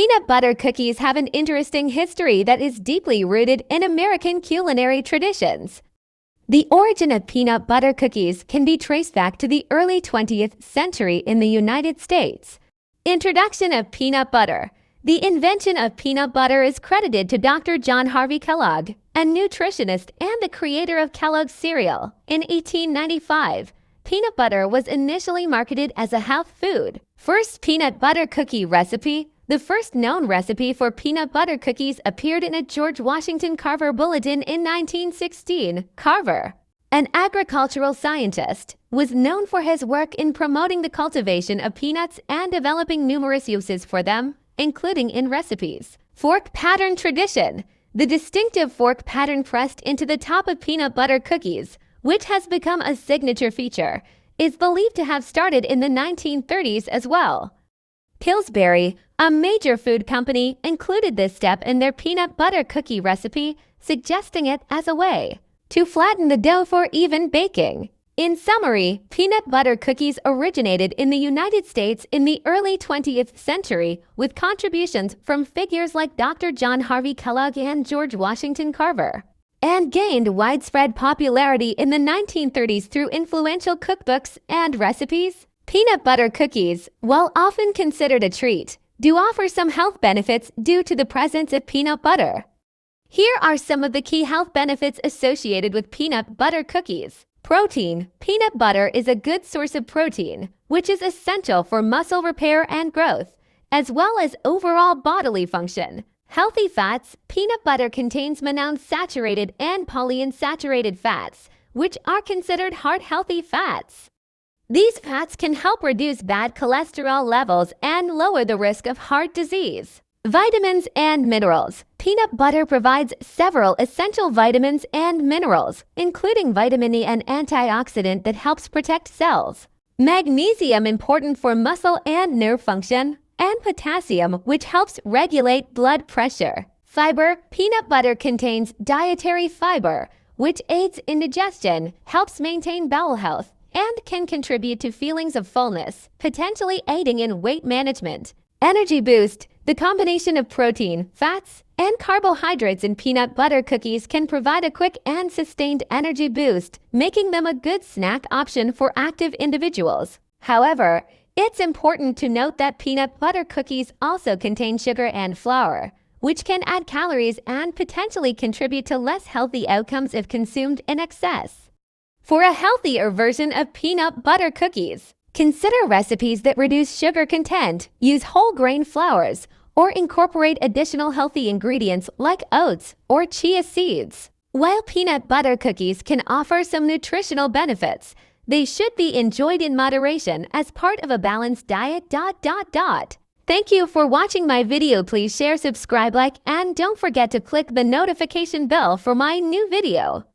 Peanut butter cookies have an interesting history that is deeply rooted in American culinary traditions. The origin of peanut butter cookies can be traced back to the early 20th century in the United States. Introduction of peanut butter. The invention of peanut butter is credited to Dr. John Harvey Kellogg, a nutritionist and the creator of Kellogg's cereal. In 1895, peanut butter was initially marketed as a health food. First peanut butter cookie recipe. The first known recipe for peanut butter cookies appeared in a George Washington Carver bulletin in 1916. Carver, an agricultural scientist, was known for his work in promoting the cultivation of peanuts and developing numerous uses for them, including in recipes. Fork pattern tradition. The distinctive fork pattern pressed into the top of peanut butter cookies, which has become a signature feature, is believed to have started in the 1930s as well. Pillsbury, a major food company, included this step in their peanut butter cookie recipe, suggesting it as a way to flatten the dough for even baking. In summary, peanut butter cookies originated in the United States in the early 20th century with contributions from figures like Dr. John Harvey Kellogg and George Washington Carver, and gained widespread popularity in the 1930s through influential cookbooks and recipes. Peanut butter cookies, while often considered a treat, do offer some health benefits due to the presence of peanut butter. Here are some of the key health benefits associated with peanut butter cookies. Protein. Peanut butter is a good source of protein, which is essential for muscle repair and growth, as well as overall bodily function. Healthy fats. Peanut butter contains monounsaturated and polyunsaturated fats, which are considered heart-healthy fats. These fats can help reduce bad cholesterol levels and lower the risk of heart disease. Vitamins and minerals. Peanut butter provides several essential vitamins and minerals, including vitamin E, an antioxidant that helps protect cells. Magnesium, important for muscle and nerve function, and potassium, which helps regulate blood pressure. Fiber. Peanut butter contains dietary fiber, which aids in digestion, helps maintain bowel health, and can contribute to feelings of fullness, potentially aiding in weight management. Energy boost. The combination of protein, fats, and carbohydrates in peanut butter cookies can provide a quick and sustained energy boost, making them a good snack option for active individuals. However, it's important to note that peanut butter cookies also contain sugar and flour, which can add calories and potentially contribute to less healthy outcomes if consumed in excess. For a healthier version of peanut butter cookies, consider recipes that reduce sugar content, use whole grain flours, or incorporate additional healthy ingredients like oats or chia seeds. While peanut butter cookies can offer some nutritional benefits, they should be enjoyed in moderation as part of a balanced diet. Thank you for watching my video. Please share, subscribe, like, and don't forget to click the notification bell for my new video.